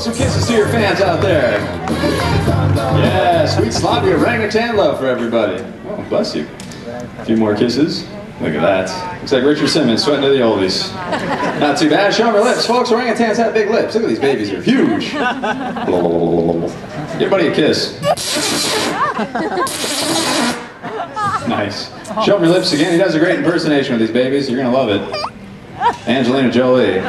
some kisses to your fans out there. Yeah, sweet sloppy orangutan love for everybody. Oh, bless you. A few more kisses. Look at that. Looks like Richard Simmons sweating to the oldies. Not too bad. Show them your lips, folks. Orangutans have big lips. Look at these babies. They're huge. Give buddy a kiss. Nice. Show him your lips again. He does a great impersonation with these babies. You're going to love it. Angelina Jolie.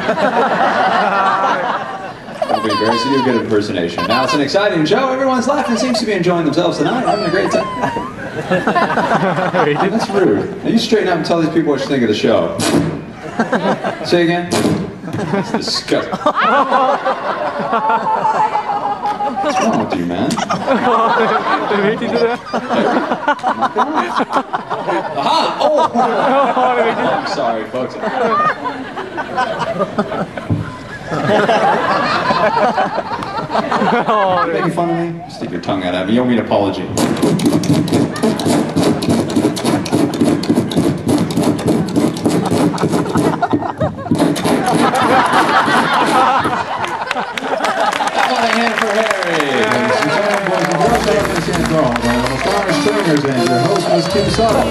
Don't be embarrassed. You do a good impersonation. Now, it's an exciting show. Everyone's laughing. Seems to be enjoying themselves tonight. Having a great time. That's rude. Now, you straighten up and tell these people what you think of the show. Say again. That's disgusting. What's wrong with you, man? Aha! Oh! I'm sorry, folks. Making fun of me? Stick your tongue out at me. You owe me an apology. Trainers and your host, Ms. Kim Suttle.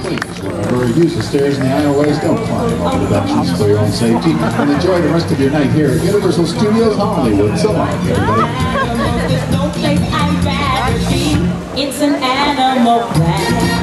Please remember, use the stairs in the aisleways, don't climb over the benches for your own safety, and enjoy the rest of your night here at Universal Studios Hollywood. So long, everybody. There's no place I'd rather be. It's an animal planet.